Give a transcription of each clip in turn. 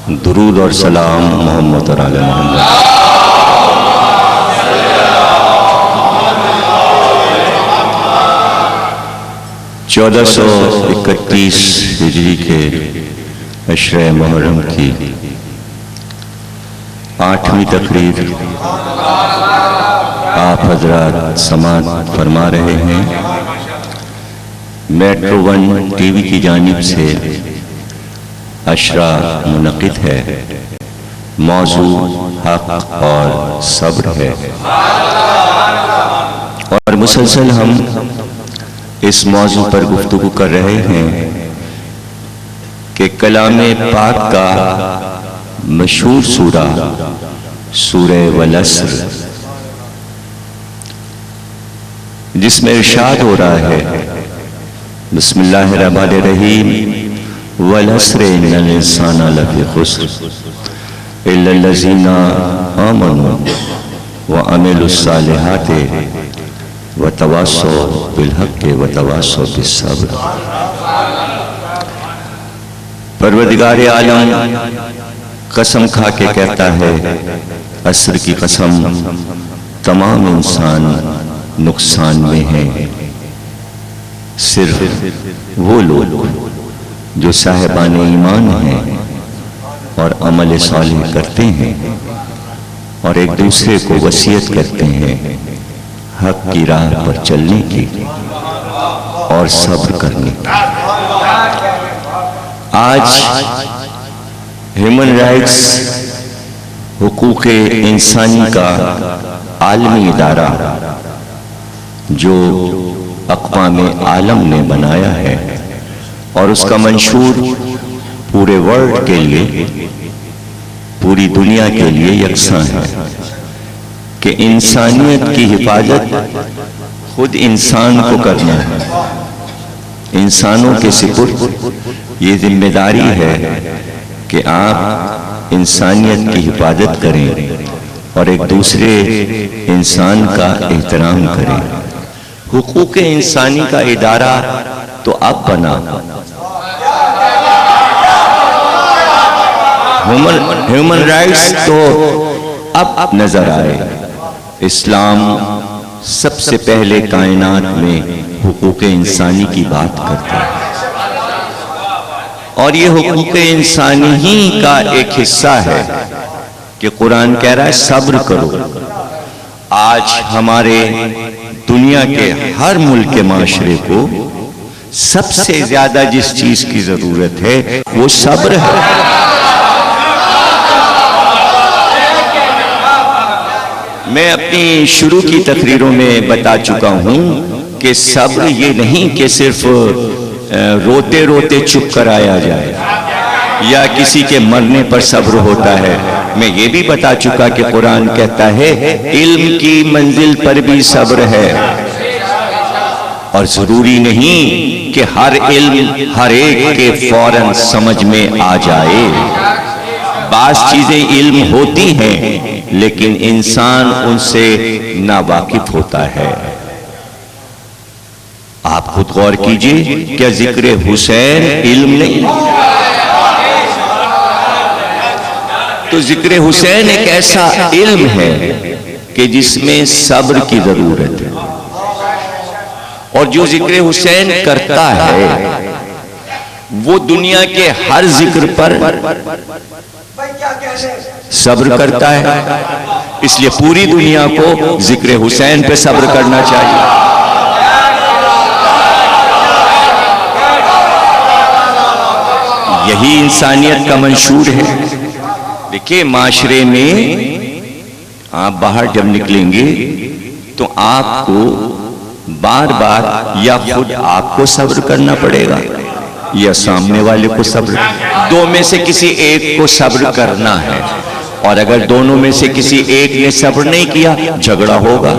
दुरूद और सलाम मोहम्मद और आले मोहम्मद। 1431 हिजरी के अशरे मुहर्रम की 8वीं तकरीर आप हजरात समाअत फरमा रहे हैं। मेट्रो 1 टीवी की जानिब से अशरा मुनक़िद है। मौजू हक़ और सब्र है और मुसलसल हम इस मौजू पर गुफ्तगू कर रहे हैं कि कलामे पाक का मशहूर सूरा सूरे वल अस्र, जिसमें इरशाद हो रहा है बिस्मिल्लाहिर्रहमानिर्रहीम वल अस्र इन्नल इंसाना लफी खुस्र इल्लल्लज़ीना आमनू व अमिलुस सालिहाति व तवासौ बिल हक़्क़ि व तवासौ बिस सब्र। परवरदिगार आलम कसम खा के कहता है, अस्र की कसम, तमाम इंसान नुकसान में हैं, सिर्फ वो लोग जो साहिबान ईमान हैं और अमल सालिह करते हैं और एक दूसरे को वसीयत करते हैं हक की राह पर चलने की और सब्र करने की। आज ह्यूमन राइट्स हुकूक इंसानी का आलमी इदारा जो अक़वाम आलम ने बनाया है और उसका मंशूर पूरे वर्ल्ड के लिए, पूरी दुनिया के लिए यकसां है कि इंसानियत की हिफाजत खुद इंसान को करना है। इंसानों के सिपुर्द ये जिम्मेदारी है कि आप इंसानियत की हिफाजत करें और एक दूसरे इंसान का एहतराम करें। हुकूक इंसानी का इदारा तो अब बना, ह्यूमन राइट्स तो अब नजर आए। इस्लाम सबसे पहले कायनात में हुकूक इंसानी की बात करता है और ये हुकूक इंसानी ही का एक हिस्सा है कि कुरान कह रहा है सब्र करो। आज हमारे दुनिया के हर मुल्क के माशरे को सबसे ज्यादा जिस चीज की जरूरत है वो सब्र है। मैं अपनी शुरू की तकरीरों में बता चुका हूं कि सब्र ये नहीं कि सिर्फ रोते रोते चुप कराया जाए या किसी के मरने पर सब्र होता है। मैं ये भी बता चुका कि कुरान कहता है इल्म की मंजिल पर भी सब्र है और जरूरी नहीं कि हर इल्म हर एक के फौरन समझ में आ जाए। बास चीजें इल्म होती हैं लेकिन इंसान उनसे नावाकिफ होता है। आप खुद गौर कीजिए, क्या जिक्र हुसैन इल्म नहीं? तो जिक्र हुसैन एक ऐसा इल्म है कि जिसमें सब्र की जरूरत है और जो जिक्र हुसैन करता है वो दुनिया के हर जिक्र पर सब्र करता है। इसलिए पूरी दुनिया को जिक्र हुसैन पे सब्र करना चाहिए। यही इंसानियत का मंशूर है। देखिए, माशरे में आप बाहर जब निकलेंगे तो आपको बार बार या खुद आपको सब्र करना पड़ेगा या सामने वाले को सब्र, दो में से किसी एक को सब्र करना है और अगर दोनों में से किसी एक ने सब्र नहीं किया झगड़ा होगा।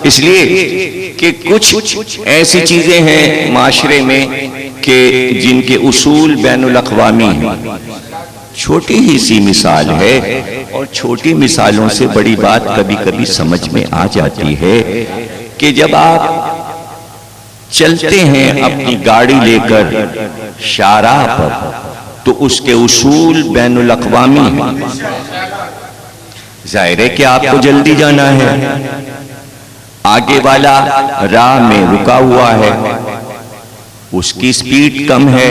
इसलिए कि कुछ ऐसी चीजें हैं माशरे में कि जिनके उसूल बैनुल अक़वामी हैं। छोटी ही सी मिसाल है और छोटी मिसालों से बड़ी बात कभी कभी समझ में आ जाती है कि जब आप चलते हैं अपनी गाड़ी लेकर शाहराह पर, तो उसके उसूल बैनुल अक़वामी हैं। जाहिर है कि आपको जल्दी जाना है, आगे वाला राह में रुका हुआ है, उसकी स्पीड कम है,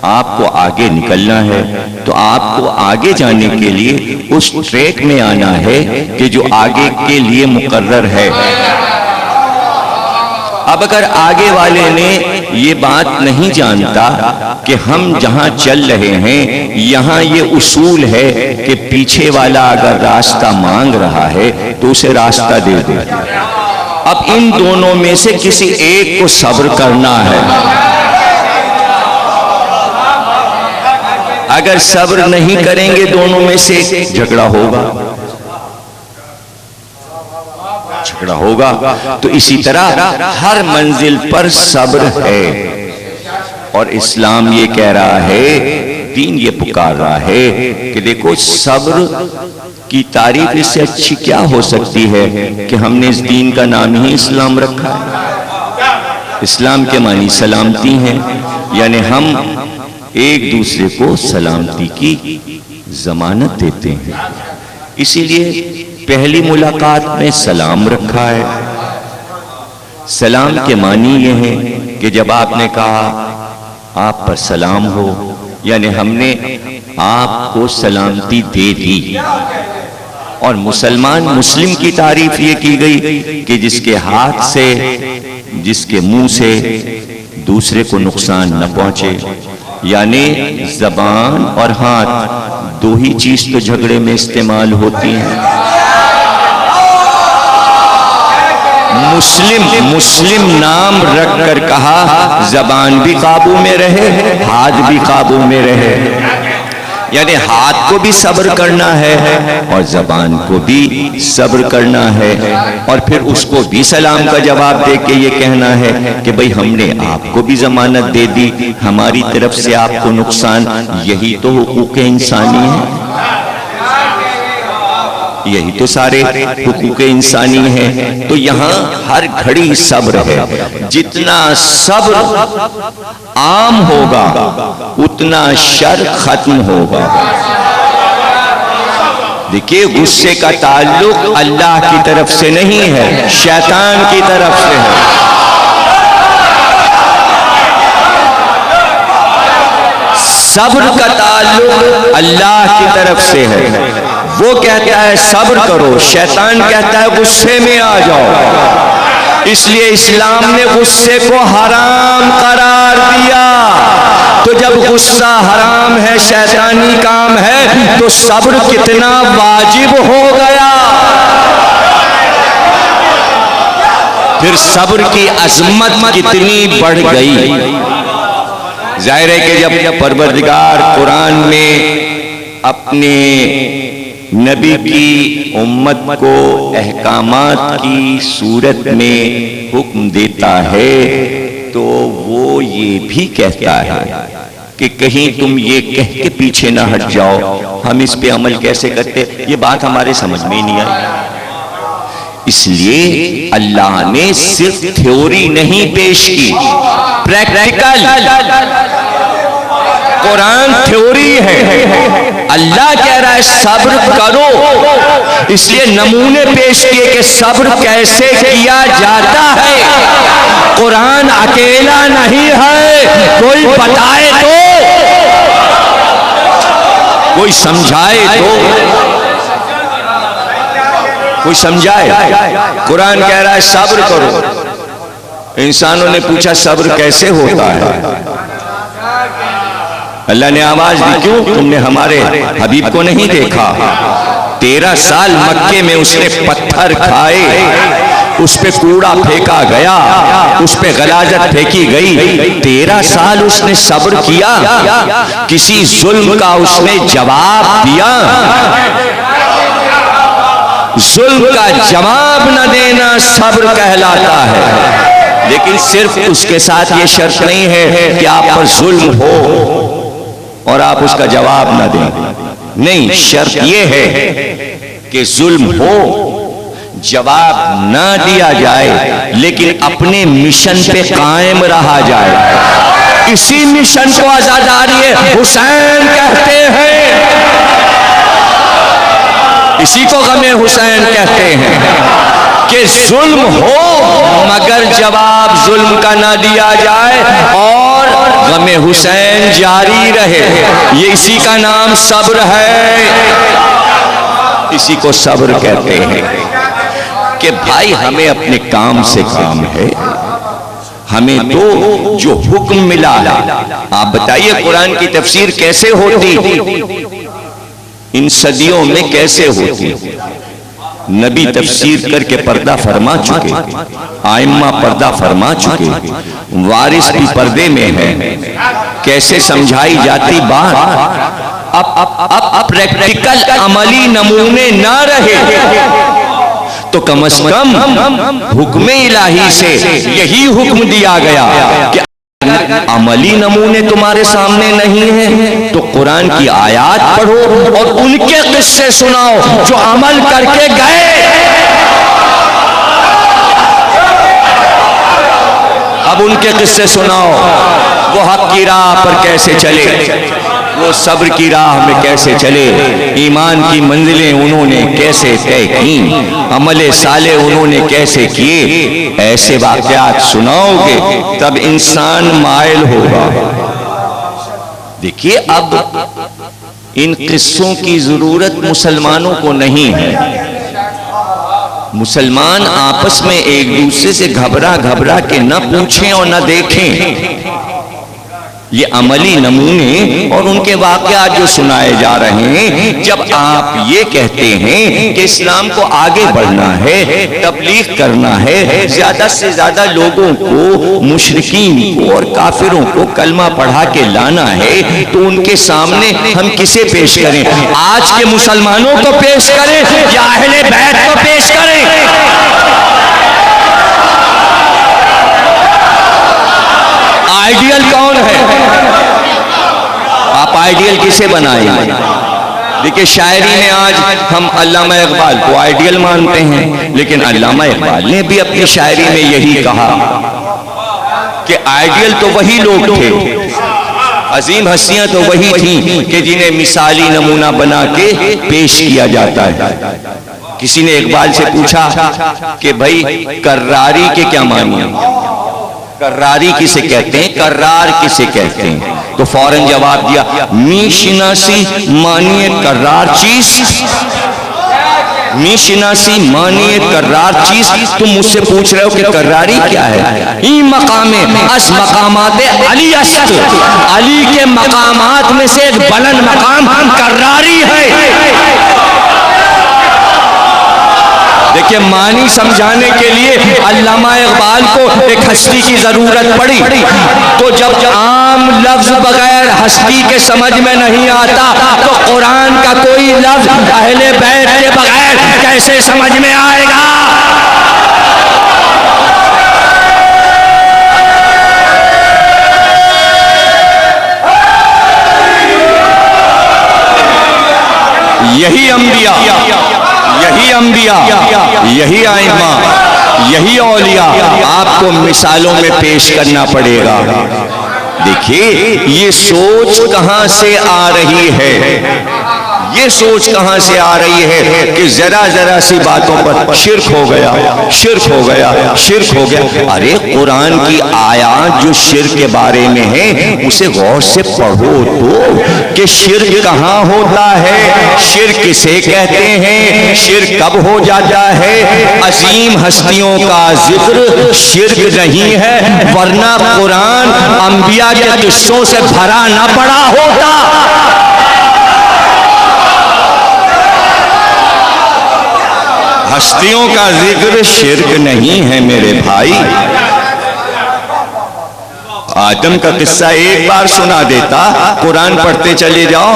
आपको आगे निकलना है, तो आपको आगे जाने के लिए उस ट्रैक में आना है कि जो आगे के लिए मुकर्रर है। अब अगर आगे वाले ने ये बात नहीं जानता कि हम जहां चल रहे हैं यहां ये उसूल है कि पीछे वाला अगर रास्ता मांग रहा है तो उसे रास्ता दे दे। अब इन दोनों में से किसी एक को सब्र करना है। अगर सब्र नहीं करेंगे दोनों में से झगड़ा होगा, झगड़ा होगा। तो इसी तरह हर मंजिल पर सब्र है, और इस्लाम ये कह रहा है, दीन ये पुकार रहा है कि देखो सब्र की तारीफ इससे अच्छी क्या हो सकती है कि हमने इस दीन का नाम ही इस्लाम रखा है। इस्लाम के मानी सलामती हैं, यानी हम एक दूसरे को सलामती की जमानत देते हैं। इसीलिए पहली मुलाकात में सलाम रखा है। सलाम के मानी ये है कि जब आपने कहा आप पर सलाम हो, यानी हमने आपको सलामती दे दी। और मुसलमान मुस्लिम की तारीफ ये की गई कि जिसके हाथ से, जिसके मुंह से दूसरे को नुकसान न पहुंचे, यानी जबान और हाथ दो ही चीज तो झगड़े में इस्तेमाल होती हैं। मुस्लिम नाम रख कर कहा जबान भी काबू में रहे, हाथ भी काबू में रहे, यानी हाथ को भी सब्र करना है और जबान को भी सब्र करना है, और फिर उसको भी सलाम का जवाब दे के ये कहना है कि भाई हमने आपको भी जमानत दे दी, हमारी तरफ से आपको नुकसान। यही तो हुकूक इंसानी है, यही तो सारे हुकूक इंसानी है। तो यहाँ हर घड़ी सब्र है। जितना सब्र आम होगा उतना शर खत्म होगा। देखिए, गुस्से का ताल्लुक अल्लाह की तरफ से नहीं है, शैतान की तरफ से है। सब्र का ताल्लुक अल्लाह की तरफ से है। वो कहता है सब्र करो, शैतान कहता है गुस्से में आ जाओ। इसलिए इस्लाम ने गुस्से को हराम करार दिया। तो जब गुस्सा हराम है, शैतानी काम है, तो सब्र कितना वाजिब हो गया। फिर सब्र की अजमत कितनी बढ़ गई। जाहिर है कि जब परवरदिगार कुरान में अपने नबी की उम्मत को अहकामात की सूरत में हुक्म देता है, तो वो ये भी कहता है कि कहीं तुम ये कह के पीछे ना हट जाओ, हम इस पे अमल कैसे करते, ये बात हमारे समझ में ही नहीं आई। इसलिए अल्लाह ने सिर्फ थ्योरी नहीं पेश की, प्रैक्टिकल। कुरान थ्योरी है, अल्लाह कह रहा है सब्र करो। इसलिए नमूने पेश किए कि सब्र कैसे किया जाता है। कुरान अकेला नहीं है, कोई बताए तो, कोई समझाए तो, कोई समझाए। कुरान कह रहा है सब्र करो। इंसानों ने पूछा सब्र कैसे होता है? अल्लाह ने आवाज दी, क्यों तुमने हमारे हबीब को नहीं देखा? 13 साल मक्के में उसने पत्थर खाए, उस पे कूड़ा फेंका गया, उस पे गलाजत फेंकी गई। 13 साल उसने सब्र किया, किसी जुल्म का उसने जवाब दिया। जुल्म का जवाब न देना सब्र कहलाता है। लेकिन सिर्फ उसके साथ ये शर्त नहीं है कि आप पर जुल्म हो और आप उसका जवाब न दें। नहीं, शर्त यह है कि जुल्म हो जवाब ना दिया जाए लेकिन अपने मिशन पे कायम रहा जाए। इसी मिशन को आज़ादारी हुसैन कहते हैं, इसी को गमे हुसैन कहते हैं कि जुल्म हो मगर जवाब जुल्म का ना दिया जाए और गमे हुसैन जारी रहे। ये इसी का नाम सब्र है, इसी को सब्र कहते हैं कि भाई हमें अपने काम से काम है, हमें तो जो हुक्म मिला है। आप बताइए कुरान की तफसीर कैसे होती इन सदियों में, कैसे होती? नबी तफसीर करके पर्दा फरमा चुके, आइम्मा पर्दा फरमा चुके, वारिस भी पर्दे में है, कैसे समझाई जाती बात। अब प्रैक्टिकल अमली नमूने ना रहे तो कम से कम हुक्म इलाही से यही हुक्म दिया गया कि अमली नमूने तुम्हारे सामने नहीं है तो कुरान की आयत पढ़ो और उनके किस्से सुनाओ जो अमल करके गए। अब उनके किस्से सुनाओ, वो हक की राह पर कैसे चले, वो सब्र की राह में कैसे चले, ईमान की मंजिलें उन्होंने कैसे तय की, अमले साले उन्होंने कैसे किए। ऐसे वाक़यात सुनाओगे तब इंसान माइल होगा। देखिए अब इन किस्सों की जरूरत मुसलमानों को नहीं है। मुसलमान आपस में एक दूसरे से घबरा घबरा के न पूछें और न देखें। ये अमली नमूने और उनके वाक़यात जो सुनाए जा रहे हैं, जब आप ये कहते हैं कि इस्लाम को आगे बढ़ना है, तबलीग करना है, ज्यादा से ज्यादा लोगों को, मुशरिकीन को और काफिरों को कलमा पढ़ा के लाना है, तो उनके सामने हम किसे पेश करें? आज के मुसलमानों को पेश करें या अहले बैत को पेश करें? आइडियल कौन है? आप आइडियल किसे बनाएंगे? देखिए शायरी में आज हम अल्लामा इकबाल को आइडियल मानते हैं, लेकिन अल्लामा इकबाल ने भी अपनी शायरी में यही कहा कि आइडियल तो वही लोग थे, अजीम हस्तियां तो वही थीं कि जिन्हें मिसाली नमूना बना के पेश किया जाता है। किसी ने इकबाल से पूछा कि भाई कर्रारी के क्या मानिए, कर्रारी किसे कहते हैं, कर्रार किसे कहते हैं? तो फौरन जवाब दिया, मी शिनासी मानिए कर्रार चीज, मी शिनासी मानिए कर्रार चीज। तुम मुझसे पूछ रहे हो कि कर्रारी क्या है? ई मकामे अस मकामात अली अस्त, अली के मकामात में से एक बुलंद मकाम कर्रारी है। देखिए मानी समझाने के लिए अल्लामा इकबाल को एक हस्ती की जरूरत पड़ी, तो जब आम लफ्ज बगैर हस्ती के समझ में नहीं आता तो कुरान का कोई लफ्ज अहले बैत के बगैर कैसे समझ में आएगा? यही अंबिया, यही अंबिया, यही आइम्मा, यही औलिया आपको मिसालों में पेश करना पड़ेगा। देखिए ये सोच कहां से आ रही है, ये सोच कहां से आ रही है कि जरा जरा सी बातों पर शिर्क हो गया, शिर्क हो गया, शिर्क हो गया। अरे कुरान की आयत जो शिर्क के बारे में है उसे गौर से पढ़ो तो कि शिर्क कहां होता है, शिर्क किसे कहते हैं, शिर्क कब हो जाता है। अजीम हस्तियों का जिक्र शिर्क नहीं है, वरना कुरान अंबिया के किस्सों से भरा ना पड़ा होता। हस्तियों का जिक्र शिर्क नहीं है मेरे भाई। आदम का किस्सा एक बार सुना देता, कुरान पढ़ते चले जाओ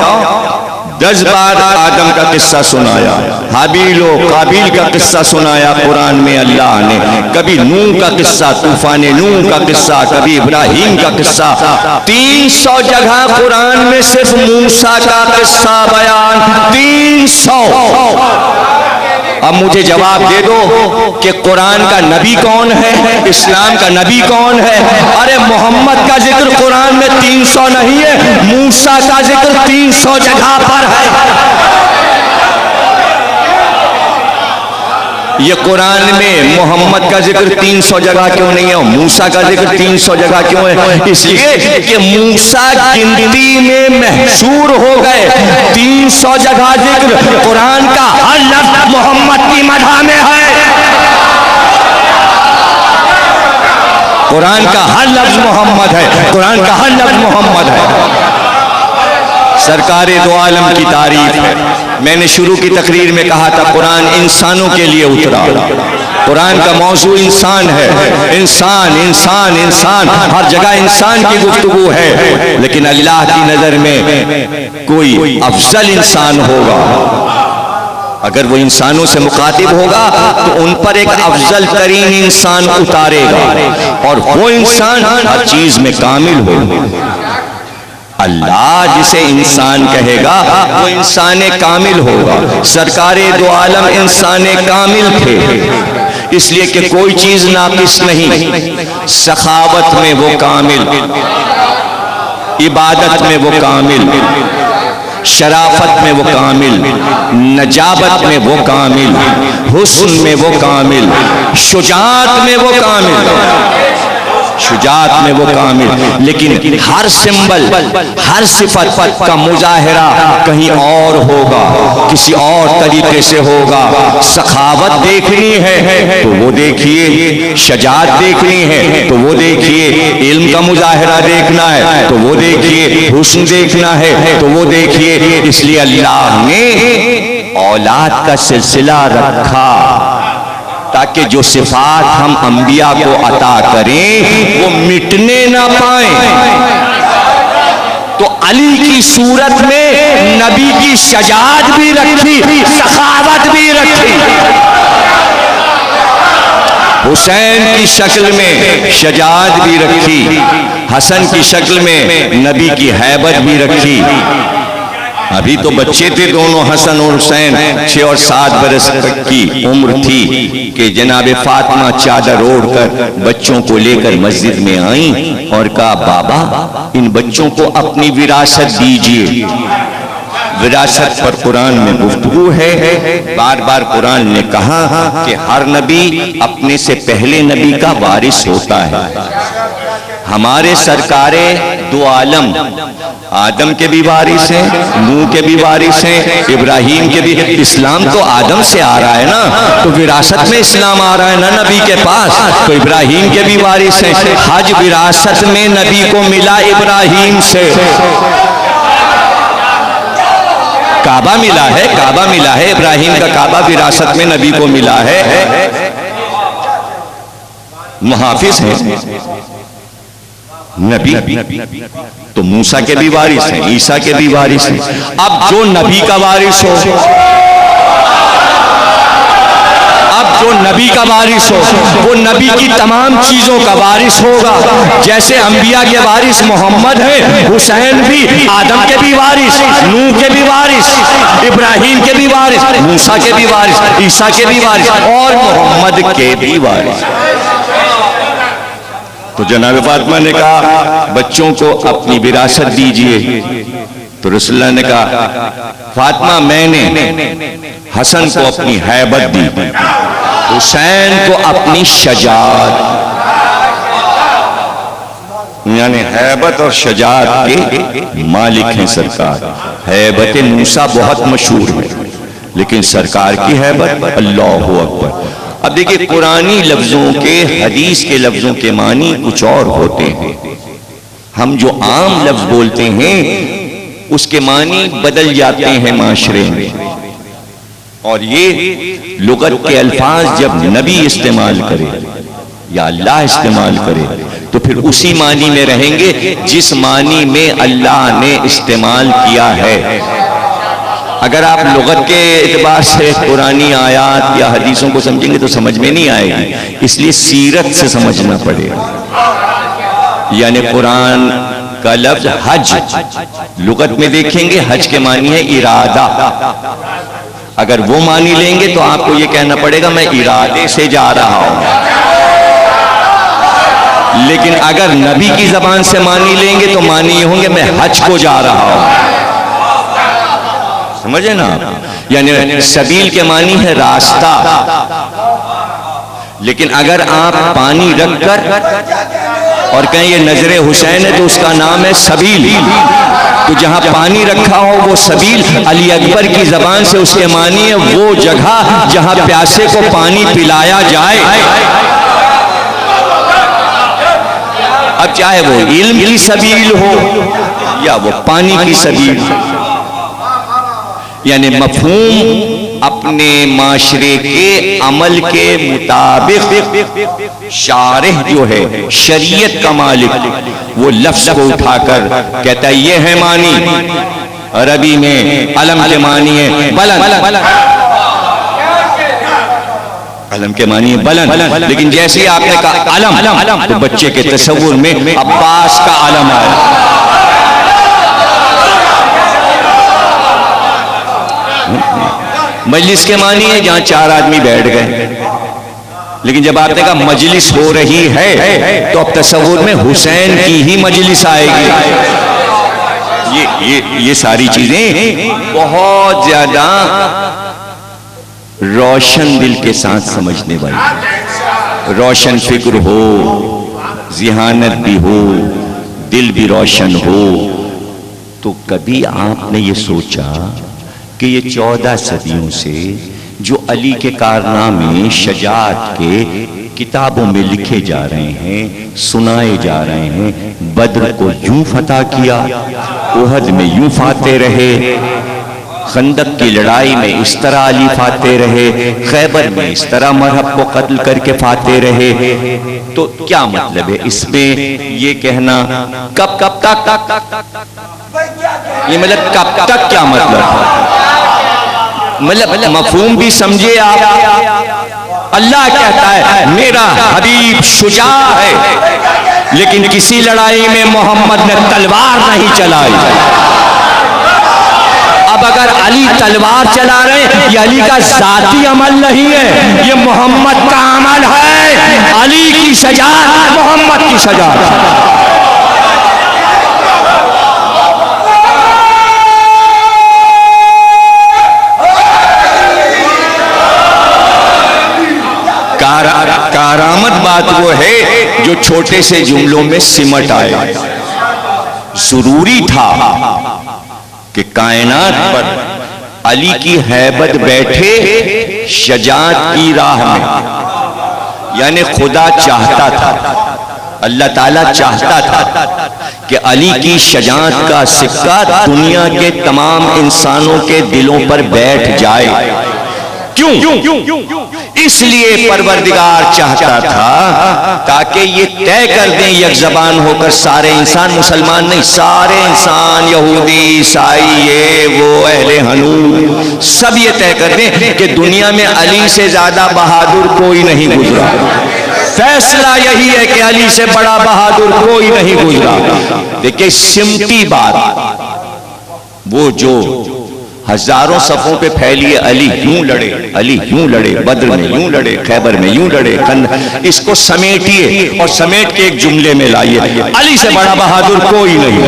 10 बार आदम का किस्सा सुनाया, हाबील और काबिल का किस्सा सुनाया कुरान में अल्लाह ने, कभी नूह का किस्सा, तूफान नूह का किस्सा, कभी इब्राहिम का किस्सा। 300 जगह कुरान में सिर्फ मूसा का किस्सा बयान, 300। अब मुझे जवाब दे दो कि कुरान का नबी कौन है, इस्लाम का नबी कौन है? अरे मोहम्मद का जिक्र कुरान में 300 नहीं है, मूसा का जिक्र 300 जगह पर है। ये कुरान में मोहम्मद का जिक्र 300 जगह क्यों नहीं है, मूसा का जिक्र 300 जगह क्यों है? इसलिए कि मूसा गिनती में महशूर हो गए। 300 जगह जिक्र कुरान का हर लफ्ज मोहम्मद की मदह में है। कुरान का हर लफ्ज मोहम्मद है, कुरान का हर लफ्ज मोहम्मद है। सरकारे दो आलम की तारीफ है। मैंने शुरू की तकरीर में कहा था कुरान इंसानों के लिए उतरा। कुरान का मौजू इंसान है, इंसान इंसान इंसान, हर जगह इंसान की गुफ्तगू है। लेकिन अल्लाह की नजर में कोई अफजल इंसान होगा, अगर वो इंसानों से मुखातिब होगा तो उन पर एक अफजल तरीन इंसान उतारेगा, और वो इंसान हर चीज में कामिल होगा। अल्लाह जिसे इंसान कहेगा वो इंसान कामिल होगा। सरकारे दो आलम इंसान कामिल थे, इसलिए कि कोई चीज नाकिस नहीं। सखावत में वो कामिल, इबादत में वो कामिल, शराफत में वो कामिल, नजाबत में वो कामिल, हुस्न में वो कामिल, शुजात में वो कामिल, शुजात में वो कामिल। लेकिन हर सिंबल, हर सिफत का मुजाहिरा कहीं और होगा, किसी और तरीके से होगा। सखावत देखनी है तो वो देखिए, शजात देखनी है तो वो देखिए, इल्म का मुजाहिरा देखना है तो वो देखिए, हुस्न देखना है तो वो देखिए। इसलिए अल्लाह ने औलाद का सिलसिला रखा ताकि जो सिफात हम अंबिया को अता करें वो मिटने ना पाए। तो अली की सूरत में नबी की शजात भी रखी, सखावत भी रखी। हुसैन की शक्ल में शजात भी रखी, हसन की शक्ल में नबी की हैबत भी रखी। अभी तो बच्चे थे दोनों, हसन और हुसैन, 6 और 7 बरस की उम्र थी कि जनाब फातिमा चादर ओढ़कर बच्चों को लेकर मस्जिद में आई और कहा, बाबा इन बच्चों को अपनी विरासत दीजिए। विरासत पर कुरान में गुफ्तगू है। बार बार कुरान ने कहा कि हर नबी अपने से पहले नबी का वारिस होता है। हमारे सरकारे दो आलम आदम के भी वारिस हैं, नूह के भी वारिस हैं, इब्राहिम के भी। इस्लाम तो आदम से आ रहा है ना, तो विरासत में इस्लाम आ रहा है ना नबी के पास, तो इब्राहिम के भी वारिस हैं। हज विरासत में नबी को मिला इब्राहिम से। काबा मिला है, काबा मिला है, इब्राहिम का काबा विरासत में नबी को मिला है। मुहाफिज है नबी, तो मूसा के भी वारिस हैं, ईसा के भी वारिस हैं। अब जो नबी का वारिस हो, अब जो नबी का वारिस हो वो नबी की तमाम चीजों का वारिस होगा। जैसे अंबिया के वारिस मोहम्मद है, हुसैन भी आदम के भी वारिस, नूह के भी वारिस, इब्राहिम के भी वारिस, मूसा के भी वारिस, ईसा के भी वारिस और मोहम्मद के भी वारिस। तो जनाब फातिमा ने कहा बच्चों को अपनी विरासत दीजिए, तो रसूलुल्लाह ने कहा फातिमा मैंने हसन को अपनी हैबत दी, हुसैन को अपनी शजात, यानी हैबत और शजात के मालिक हैं सरकार। हैबत मूसा बहुत मशहूर है, लेकिन सरकार की हैबत अल्लाहु अकबर। अब देखिए कुरानी लफ्जों के, हदीस के लफ्जों के मानी कुछ और होते हैं। हम जो आम लफ्ज बोलते हैं उसके मानी बदल जाते हैं माशरे में, और ये लुगत के अल्फाज जब नबी इस्तेमाल करे या अल्लाह इस्तेमाल करे तो फिर उसी मानी में रहेंगे जिस मानी में अल्लाह ने इस्तेमाल किया है। अगर आप लुगत के एतबार से पुरानी आयात या हदीसों को समझेंगे तो समझ में नहीं आएगी, इसलिए सीरत से समझना पड़ेगा। यानी कुरान का लफ्ज हज लुगत में देखेंगे, हज के मानी है इरादा, अगर वो मानी लेंगे तो आपको ये कहना पड़ेगा मैं इरादे से जा रहा हूं। लेकिन अगर नबी की जबान से मानी लेंगे तो मानिए होंगे मैं हज को जा रहा हूं। समझे ना? यानी सबील के मानी है रास्ता। लेकिन अगर आप पानी रखकर और कहें ये नजरे हुसैन है तो उसका नाम है सबील। तो जहां पानी रखा हो वो सबील। अली अकबर की जबान से उसे मानिए वो जगह जहां प्यासे को पानी पिलाया जाए। अब चाहे वो इल्म की सबील हो या वो पानी की सबील, यानी मफहूम अपने माशरे के अमल के मुताबिक शारिह जो है शरीयत का मालिक वो लफ्ज को उठाकर कहता है ये है मानी। अरबी में अलम के मानी है बलन, अलम के मानी है बलन। लेकिन जैसे ही आपने कहा अलम तो बच्चे के तसव्वुर में अब्बास का अलम आया। मजलिस के मानी है जहां 4 आदमी बैठ गए। लेकिन जब आपने कहा मजलिस हो रही है तो अब तसव्वुर में हुसैन की ही मजलिस आएगी। ये सारी चीजें बहुत ज्यादा रोशन दिल के साथ समझने वाली, रोशन फिक्र हो, जिहानत भी हो, दिल भी रोशन हो। तो कभी आपने ये सोचा कि ये 14 सदियों से जो अली के कारनामे शजाअत के किताबों में लिखे जा रहे हैं, सुनाए जा रहे हैं, बद्र को यूं फतह किया, उहद में यूं फाते रहे, खंदक की लड़ाई में इस तरह अली फाते रहे, खैबर में इस तरह मरहब को कत्ल करके फाते रहे। तो क्या मतलब है इसमें ये कहना कब तक, ये मतलब कब तक क्या मतलब? मतलब मफहूम भी समझे आप। अल्लाह कहता है मेरा हबीब शुजा है, लेकिन किसी लड़ाई में मोहम्मद ने तलवार नहीं चलाई। अब अगर अली तलवार चला रहे, ये अली का जाती अमल नहीं है, ये मोहम्मद का अमल है। अली की शजाअत मोहम्मद की शजाअत। कारामत बात वो है जो छोटे से जुमलों में सिमट आए। जरूरी था कि कायनात पर अली की हैबत बैठे शजाअत की राह में। यानी खुदा चाहता था, अल्लाह ताला चाहता था कि अली की शजाअत का सिक्का दुनिया के तमाम इंसानों के दिलों पर बैठ जाए। क्यों? इसलिए परवरदिगार चाहता था ताकि ये तय कर दें एक ज़बान होकर सारे इंसान, मुसलमान नहीं, सारे इंसान, यहूदी, ईसाई, ये वो, अहले हनूफ, सब ये तय कर दें कि दुनिया में अली से ज्यादा बहादुर कोई नहीं गुजरा। फैसला यही है कि अली से बड़ा बहादुर कोई नहीं गुजरा। देखिए सिमटी बात, वो जो हजारों सफों पे फैली है, अली यूं लड़े, अली यूं लड़े, बद्र में यूं लड़े, खैबर में यूं लड़े, इसको समेटिए और समेट के एक जुमले में लाइए, अली से बड़ा बहादुर कोई नहीं।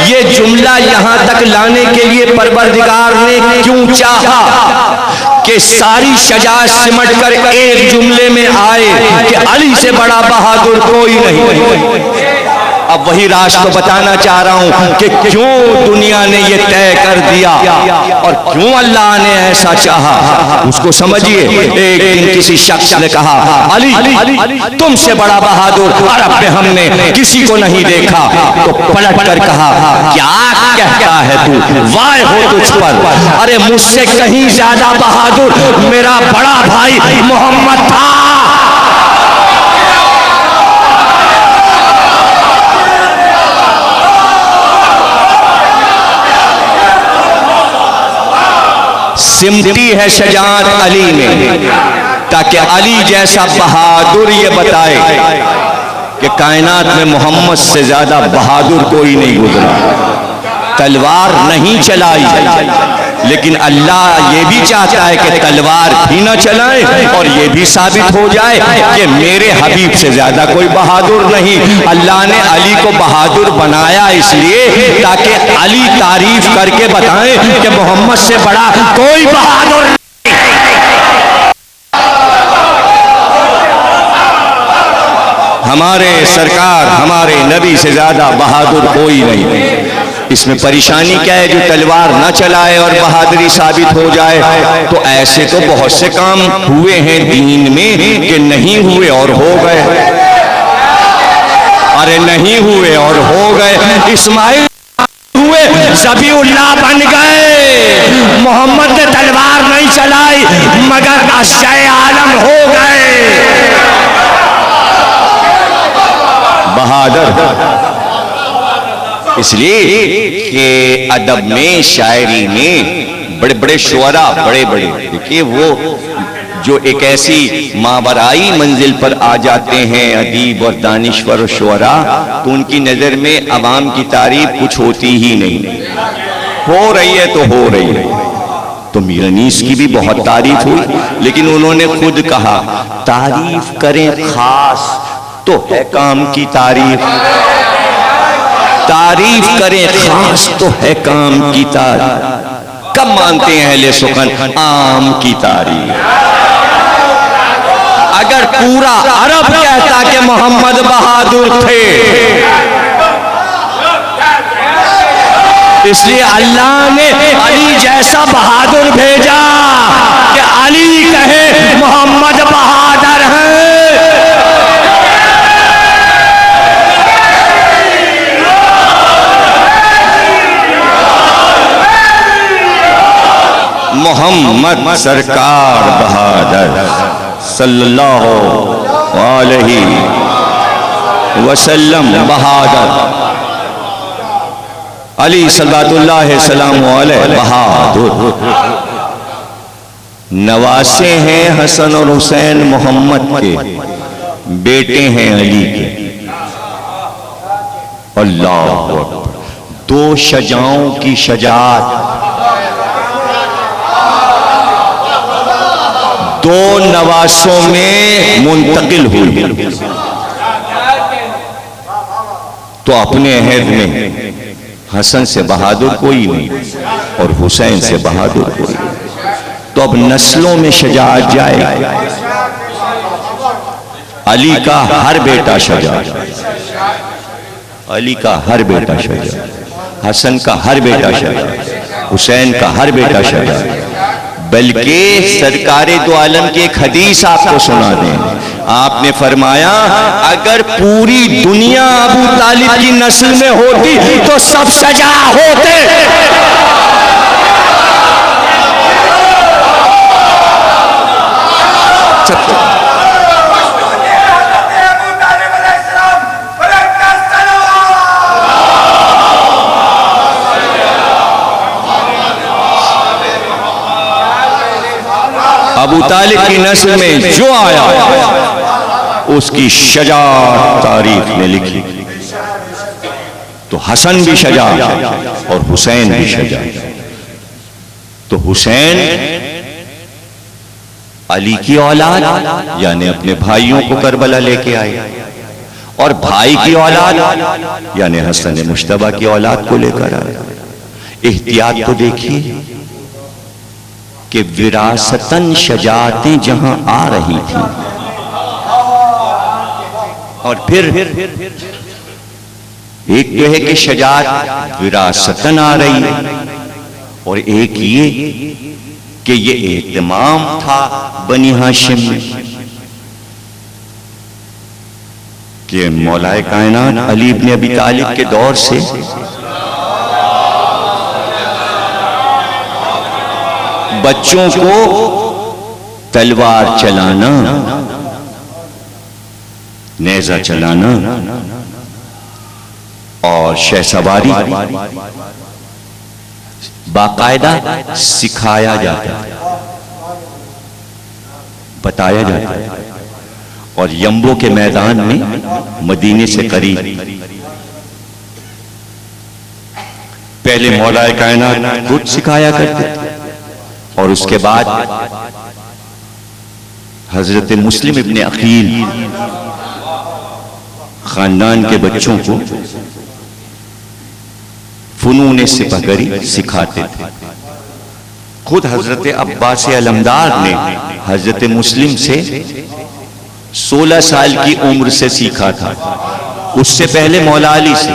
ये जुमला यहां तक लाने के लिए परवरदिगार ने क्यों चाहा कि सारी शजाअत सिमट कर एक जुमले में आए कि अली से बड़ा बहादुर कोई नहीं। अब वही राज तो बताना चाह रहा हूं कि क्यों दुनिया ने ये तय कर दिया और क्यों अल्लाह ने ऐसा चाहा। उसको समझिए। एक दिन किसी शख्स ने कहा अली तुमसे बड़ा बहादुर अरब में हमने किसी को नहीं देखा। तो पलट कर कहा क्या कहता है तू, वाह हो तुझ पर, अरे मुझसे कहीं ज्यादा बहादुर मेरा बड़ा भाई मोहम्मद था। सिमटी है शजाअत अली में ताकि अली जैसा बहादुर ये बताए कि कायनात में मोहम्मद से ज्यादा बहादुर कोई नहीं गुजरा। तलवार नहीं चलाई, लेकिन अल्लाह ये भी चाहता है कि तलवार भी न चलाए और ये भी साबित हो जाए कि मेरे हबीब से ज्यादा कोई बहादुर नहीं। अल्लाह ने अली को बहादुर बनाया इसलिए ताकि अली तारीफ करके बताएं कि मोहम्मद से बड़ा कोई बहादुर नहीं। हमारे सरकार, हमारे नबी से ज्यादा बहादुर कोई नहीं। इसमें परेशानी क्या है? जो तलवार न चलाए और बहादुरी साबित हो जाए। तो ऐसे तो बहुत से काम हुए हैं दीन में कि नहीं हुए और हो गए। अरे नहीं हुए और हो गए। इस्माइल हुए, ज़बीउल्लाह बन गए। मोहम्मद ने तलवार नहीं चलाई मगर अश्शे आलम हो गए। बहादुर इसलिए कि अदब में, शायरी में बड़े बड़े शुअरा, बड़े बड़े, देखिए वो जो एक ऐसी मावराई मंजिल पर आ जाते हैं अदीब और दानिश्वर और शुअरा, तो उनकी नजर में अवाम की तारीफ कुछ होती ही नहीं। हो रही है तो हो रही है। तो मीर अनीस की भी बहुत तारीफ हुई, लेकिन उन्होंने खुद कहा तारीफ करें खास तो है काम की तारीफ, तारीफ करें खास तो है काम की तारीफ। कब मानते हैं अहले सुखन आम की तारीफ? अगर पूरा अरब कहता कि मोहम्मद बहादुर थे, इसलिए अल्लाह ने अली जैसा बहादुर भेजा कि अली कहे मोहम्मद बहादुर है। मोहम्मद सरकार बहादुर सल्लल्लाहु अलैहि वसल्लम बहादुर, अली सल्लल्लाहु अलैहि बहादुर। नवासे हैं हसन और हुसैन मोहम्मद के, बेटे हैं अली के। अल्लाह अकबर। दो शजाओं की शजात, दो नवासों में मुंतकिल हुई। तो अपने अहद में हसन से बहादुर कोई नहीं और हुसैन से बहादुर कोई। तो अब नस्लों में शजाअत जाए। अली का हर बेटा शजा, अली का हर बेटा शजा, हसन का हर बेटा शजा, हुसैन का हर बेटा शजा। बल्कि सरकारे दो आलम की एक हदीस आपको सुना दें। आपने फरमाया अगर पूरी दुनिया अबू तालिब की नस्ल में होती तो सब सजा होते। अबू तालिब की नस्ल में जो आया उसकी शजाअत तारीख ने लिखी। तो हसन भी शजा और हुसैन भी शजा। तो हुसैन अली की औलाद यानी अपने भाइयों को करबला लेके आए, और भाई की औलाद यानी हसन मुश्तबा की औलाद को लेकर आए। एहतियात तो देखिए कि विरासतन शजातें जहां आ रही थी, और फिर एक तो है कि शजात विरासतन आ रही है, और एक ये कि ये एहतमाम था बनी हाशिम में कि मौलाए कायनात अली इब्न अबी तालिब के दौर से बच्चों को तलवार चलाना, नेजा चलाना और शहसवारी बाकायदा सिखाया जाता है, बताया जाता है। और यम्बो के मैदान में मदीने से करीब पहले मौलाए कायनात खुद सिखाया करते थे, और उसके बाद हजरत मुस्लिम इब्ने अकील खानदान के बच्चों को फुनून सिपहगरी सिखाते थे। खुद हजरत अब्बास अलमदार ने हजरत मुस्लिम से 16 साल की उम्र से सीखा था। उससे पहले मौला अली से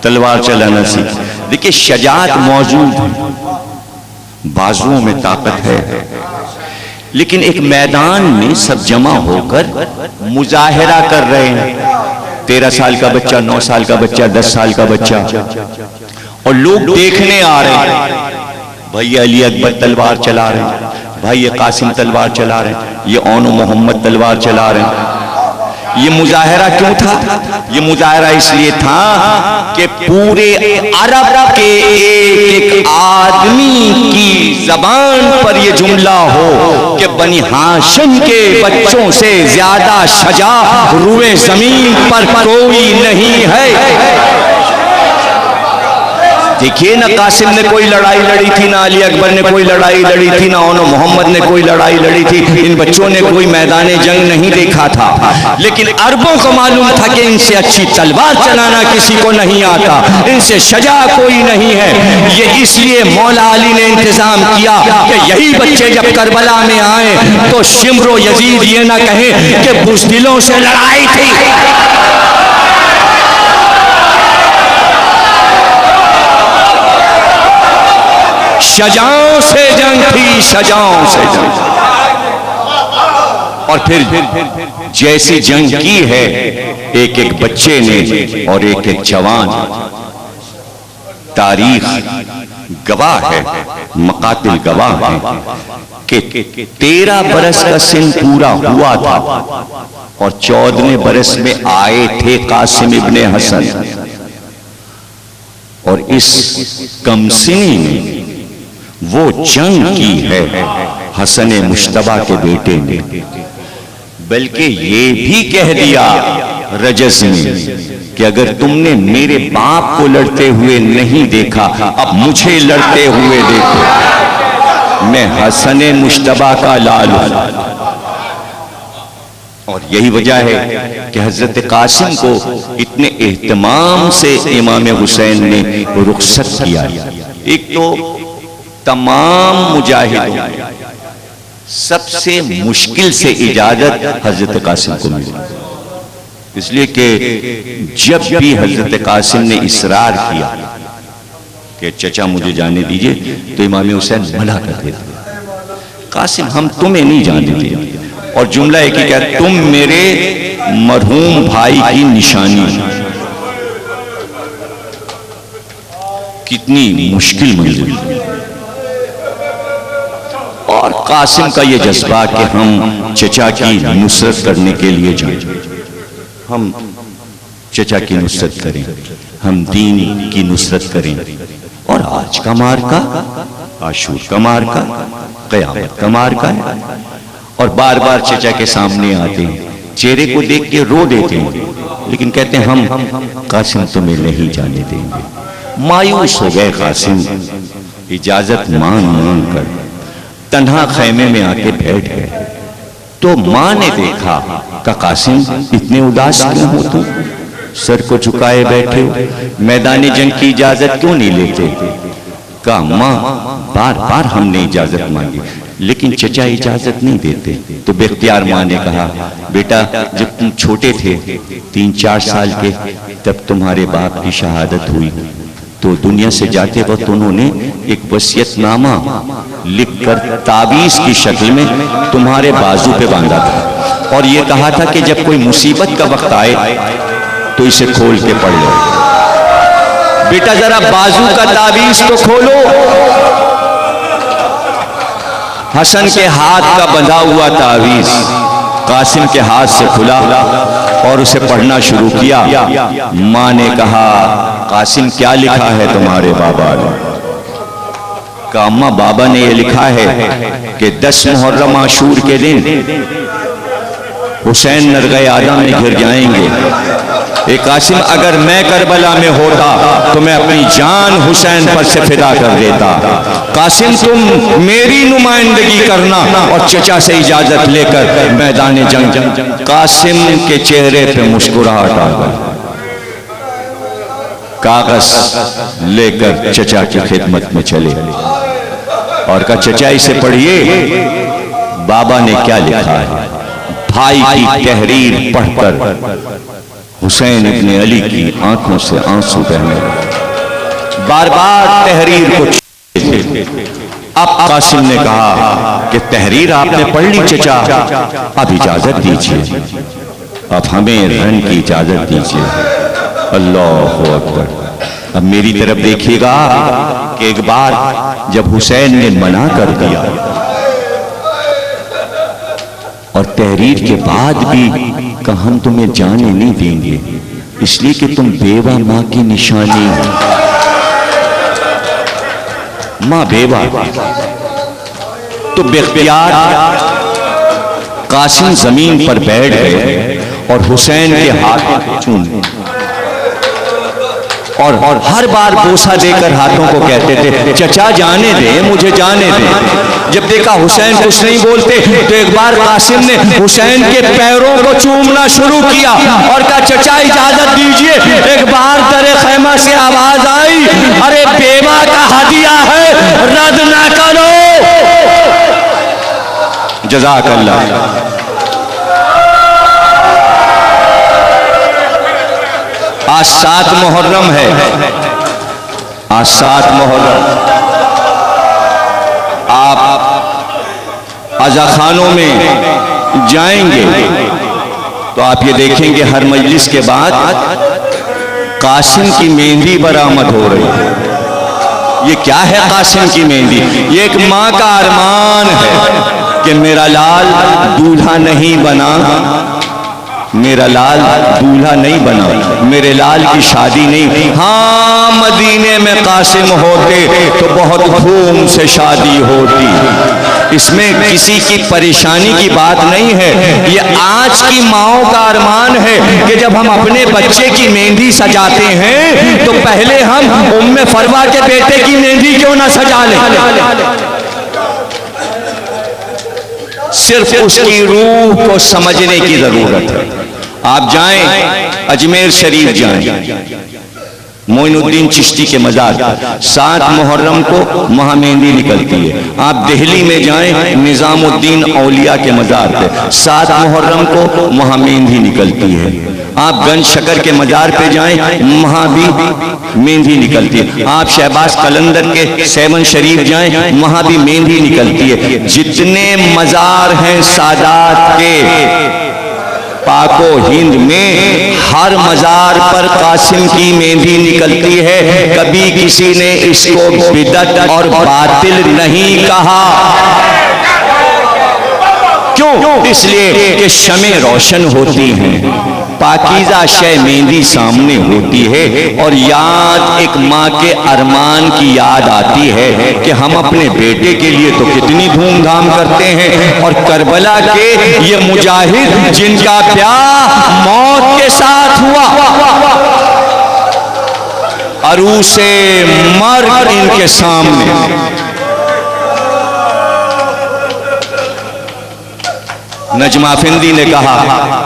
तलवार चलाना सीखा। देखिए शजात मौजूद है, बाजुओं में ताकत है, लेकिन एक मैदान में सब जमा होकर मुजाहिरा कर रहे हैं। 13 साल का बच्चा, 9 साल का बच्चा, 10 साल का बच्चा, और लोग देखने आ रहे हैं। भाई अली अकबर तलवार चला रहे हैं, भाई ये कासिम तलवार चला रहे हैं, ये ओनो मोहम्मद तलवार चला रहे हैं। ये मुजाहिरा क्यों था? ये मुजाहिरा इसलिए था कि पूरे अरब के एक आदमी की जबान पर यह जुमला हो कि बनी हाशिम के बच्चों से ज्यादा शजा रुए जमीन पर कोई नहीं है। देखिए ना, कासिम ने कोई लड़ाई लड़ी थी, ना अली अकबर ने कोई लड़ाई लड़ी थी, ना ओनो मोहम्मद ने कोई लड़ाई लड़ी थी। इन बच्चों ने कोई मैदान जंग नहीं देखा था, लेकिन अरबों को मालूम था कि इनसे अच्छी तलवार चलाना किसी को नहीं आता, इनसे सजा कोई नहीं है। ये इसलिए मौला अली ने इंतजाम किया कि यही बच्चे जब करबला में आए तो शिमरो यजीद ये ना कहे कि बुज़दिलों से लड़ाई थी। शजाओं से जंग थी, शजाओं से जंग। और फिर जैसी जंग की है एक एक बच्चे ने और एक एक जवान, तारीख गवाह है, मकातिल गवाह है कि 13 बरस का सिन पूरा हुआ था और 14वें बरस में आए थे कासिम इब्ने हसन, और इस कमसिनी में वो जंग की है हसन मुश्तबा के बेटे ने। बल्कि ये भी कह दिया रजस ने कि अगर तुमने मेरे बाप को लड़ते हुए नहीं देखा, अब मुझे लड़ते हुए देखो, मैं हसन मुश्तबा का लाल हूं। और यही वजह है कि हजरत कासिम को इतने एहतमाम से इमाम हुसैन ने रुखसत किया। एक तो तमाम मुजाहिदों सबसे मुश्किल से इजाजत हजरत कासिम को मिली, इसलिए कि जब भी हजरत कासिम ने इसरार किया कि चचा मुझे जाने दीजिए, तो इमाम हुसैन मना कर देते, कासिम हम तुम्हें नहीं जाने देंगे। और जुमला एक ही क्या, तुम मेरे मरहूम भाई की निशानी। कितनी मुश्किल मंजिल। और कासिम का ये जज्बा कि हम चचा की नुसरत करने के लिए जाएं, हम चचा की नुसरत करें, हम दीन की नुसरत करें। और आज का मार्का, आशूर का मार्का, क़यामत का मार्का है। और बार बार चचा के सामने आते हैं, चेहरे को देख के रो देते हैं, लेकिन कहते हैं हम कासिम तुम्हें नहीं जाने देंगे। मायूस हो गए कासिम, इजाजत मांग कर तन्हा खैमे में आके बैठ गए। तो मां ने देखा का कासिम इतने उदास क्यों हो तुम, सर को झुकाए बैठे हो, मैदानी जंग की इजाजत क्यों नहीं लेते? का मां बार बार हमने इजाजत मांगी, लेकिन चचा इजाजत नहीं देते। तो बेख्तियार मां ने कहा, बेटा जब तुम छोटे थे 3-4 साल के, तब तुम्हारे बाप की शहादत हुई, तो दुनिया से जाते वक्त उन्होंने एक वसीयतनामा लिखकर ताबीज की शक्ल में तुम्हारे बाजू पे बांधा था, और ये कहा था कि जब कोई मुसीबत का वक्त आए तो इसे खोल के पढ़ लो। बेटा जरा बाजू का ताबीज तो खोलो। हसन के हाथ का बंधा हुआ ताबीज कासिम के हाथ से खुला और उसे पढ़ना शुरू किया। मां ने कहा, कासिम क्या लिखा है तुम्हारे बाबा ने? कहा, अम्मा बाबा ने यह लिखा है कि 10 मुहर्रम आशूर के दिन हुसैन नरगे आदम में गिर जाएंगे। ए कासिम, अगर मैं करबला में होता तो मैं अपनी जान हुसैन पर से फिदा कर देता। कासिम, तुम मेरी नुमाइंदगी करना और चचा से इजाजत लेकर मैदान जंग। कासिम के चेहरे पे मुस्कुराहट आ गई। कागज लेकर चचा की खिदमत में चले और कहा, चचा इसे पढ़िए, बाबा ने क्या लिखा है। भाई की तहरीर पढ़कर हुसैन इब्ने अली की आंखों से आंसू बहने लगे। बार बार तहरीर को छूते। अब कासिम ने कहा कि तहरीर आपने पढ़ ली चचा, अब इजाजत दीजिए, अब हमें रन की इजाजत दीजिए। अल्लाहु अकबर। अब मेरी तरफ देखिएगा कि एक बार जब हुसैन ने मना कर दिया और तहरीर के बाद भी कहा, हम तुम्हें जाने नहीं देंगे इसलिए कि तुम बेवा मां की निशानी हो। मां बेवा तो बेख्तियार कासिम जमीन पर बैठ गए और हुसैन के हाथ चूम और हर बार बोसा देकर हाथों को कहते थे, चचा जाने दे, मुझे जाने दे। जब देखा हुसैन कुछ नहीं बोलते तो एक बार कासिम ने हुसैन के पैरों को चूमना शुरू किया और कहा, चचा इजाजत दीजिए। एक बार दरे खैमा से आवाज आई, अरे बेवा का हदिया है, रद्द ना करो। जज़ाकल्लाह। आज 7 मुहर्रम है, आज 7 मुहर्रम। आप अज़ाखानों में जाएंगे तो आप ये देखेंगे हर मजलिस के बाद कासिम की मेहंदी बरामद हो रही है। ये क्या है कासिम की मेहंदी? ये एक माँ का अरमान है कि मेरा लाल दूल्हा नहीं बना, मेरा लाल दूल्हा नहीं बना, मेरे लाल की शादी नहीं। हाँ, मदीने में कासिम होते तो बहुत धूम से शादी होती, इसमें किसी की परेशानी की बात नहीं है। ये आज की माओं का अरमान है कि जब हम अपने बच्चे की मेहंदी सजाते हैं तो पहले हम उम्मे फरवा के बेटे की मेहंदी क्यों ना सजा लें। सिर्फ उसकी रूह को समझने की जरूरत है। आप जाएं, अजमेर शरीफ जाएं, मोइनुद्दीन चिश्ती के मज़ार, 7 मुहर्रम को वहाँ मेहंदी निकलती है। आप दिल्ली में जाएं, निज़ामुद्दीन औलिया के मज़ार पे 7 मुहर्रम को वहाँ मेहंदी निकलती है। आप गंज शकर के मज़ार पे जाएं, वहाँ भी मेहंदी निकलती है। आप शहबाज कलंदर के 7 शरीफ जाएं, वहाँ भी मेहंदी निकलती है। जितने मज़ार हैं सादात के पाको हिंद में, हर मज़ार पर कासिम की मेहंदी निकलती है। कभी किसी ने इसको बिदअत और बातिल नहीं कहा। क्यों? इसलिए कि शमें रोशन होती हैं, पाकीज़ा शय मेहंदी सामने होती है और याद एक माँ के अरमान की याद आती है कि हम अपने बेटे के लिए तो कितनी धूमधाम करते हैं। और करबला के ये मुजाहिद जिनका ब्याह मौत के साथ हुआ, अरूसे मर्द इनके सामने। नजमा फिंदी ने कहा,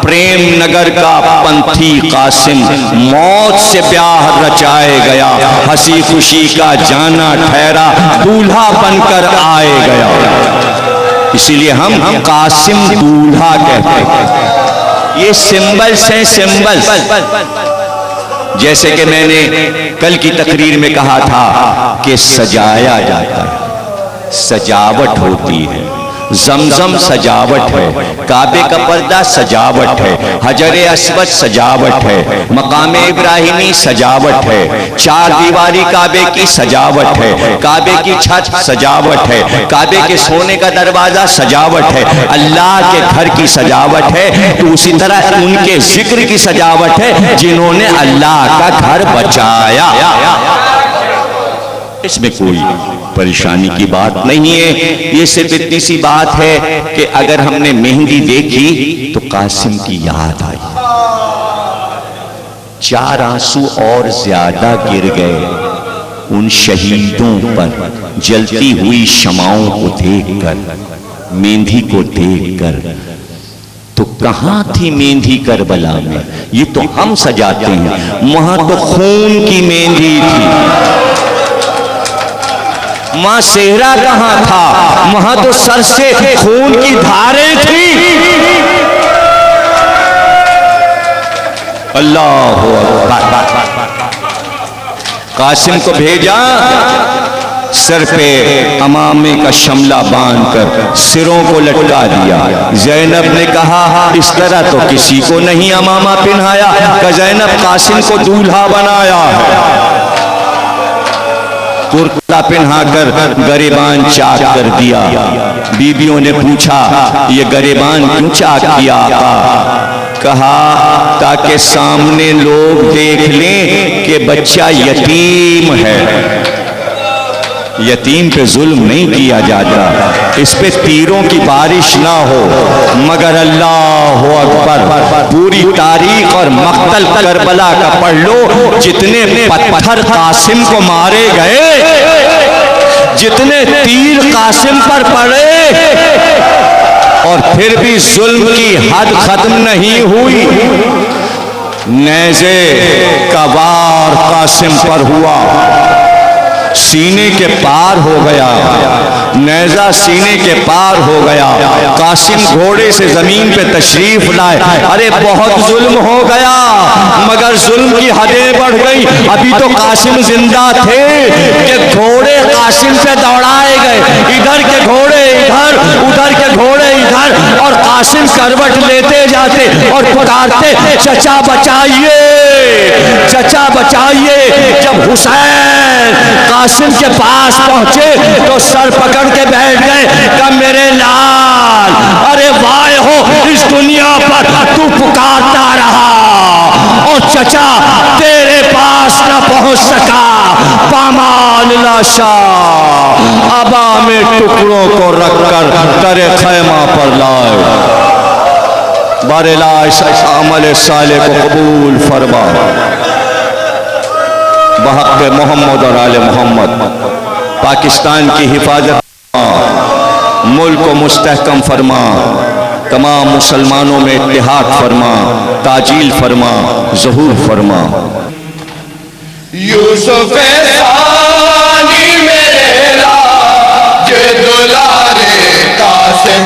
प्रेम नगर का पंथी कासिम मौत से ब्याह रचाए गया, हंसी खुशी का जाना ठहरा, दूल्हा बनकर आए गया। इसीलिए हम कासिम दूल्हा कहते हैं। ये सिंबल्स हैं, सिंबल्स। जैसे कि मैंने कल की तकरीर में कहा था कि सजाया जाता है, सजावट होती है। जमजम सजावट है, काबे का पर्दा सजावट है, हजरे अस्वद सजावट है, मकाम इब्राहिमी सजावट है, 4 दीवारी काबे की सजावट है, काबे की छत सजावट है, काबे के सोने का दरवाजा सजावट है, अल्लाह के घर की सजावट है। तो उसी तरह उनके जिक्र की सजावट है जिन्होंने अल्लाह का घर बचाया। इसमें कोई परेशानी की बात नहीं है। ये सिर्फ इतनी सी बात है कि अगर हमने मेहंदी देखी तो कासिम की याद आई, 4 आंसू और ज्यादा गिर गए उन शहीदों पर जलती हुई शमाओं को देखकर, मेहंदी को देखकर। तो कहां थी मेहंदी करबला में? ये तो हम सजाते हैं, वहां तो खून की मेहंदी थी। मां सेहरा कहां था? वहां तो सर से खून की धारें थी। अल्लाह अकबर। कासिम को भेजा, सर पे अमामे का शमला बांधकर सिरों को लटका दिया। जैनब ने कहा इस तरह तो किसी को नहीं अमामा पहनाया। का जैनब कासिम को दूल्हा बनाया है। कुर्ता पहनाकर गरेबान चाक कर दिया। बीबियों ने पूछा ये गरेबान क्यों चाक किया? कहा ताकि सामने लोग देख लें कि बच्चा यतीम है। यतीम पे जुल्म नहीं किया जाता, इस पे तीरों की बारिश ना हो। मगर अल्लाह अकबर, पूरी तारीख और मक्तल करबला का पढ़ लो। जितने पत्थर कासिम को मारे गए, जितने तीर कासिम पर पड़े, और फिर भी जुल्म की हद खत्म नहीं हुई। नेज़े का वार कासिम पर हुआ, सीने के पार हो गया। नेज़ा सीने के पार हो गया। कासिम घोड़े से जमीन पे तशरीफ लाए। अरे बहुत जुल्म हो गया, मगर जुल्म की हदें बढ़ गई। अभी तो कासिम जिंदा थे कि घोड़े कासिम पे दौड़ाए गए। इधर के घोड़े इधर, उधर के घोड़े इधर, और कासिम करवट लेते जाते और पुकारते चचा बचाइए, चचा बचाइए। जब हुसैन कासिम के पास पहुंचे तो सर पकड़ के बैठ गए। का मेरे लाल, अरे वाह हो इस दुनिया पर तू पुकारता रहा और चचा तेरे पास न पहुंच सका। पामाल लाशा अबा में टुकड़ों को रखकर करे खैमा पर लाए। बारेला अमल साले को कबूल फरमा। बहक़ मोहम्मद और आले मोहम्मद पाकिस्तान की हिफाजत, मुल्क को मुस्तहकम फरमा, तमाम मुसलमानों में इत्तेहाद फरमा, ताजील फरमा, ज़हूर फरमा। यूसुफ सानी मेरा जे दुलारे कासिम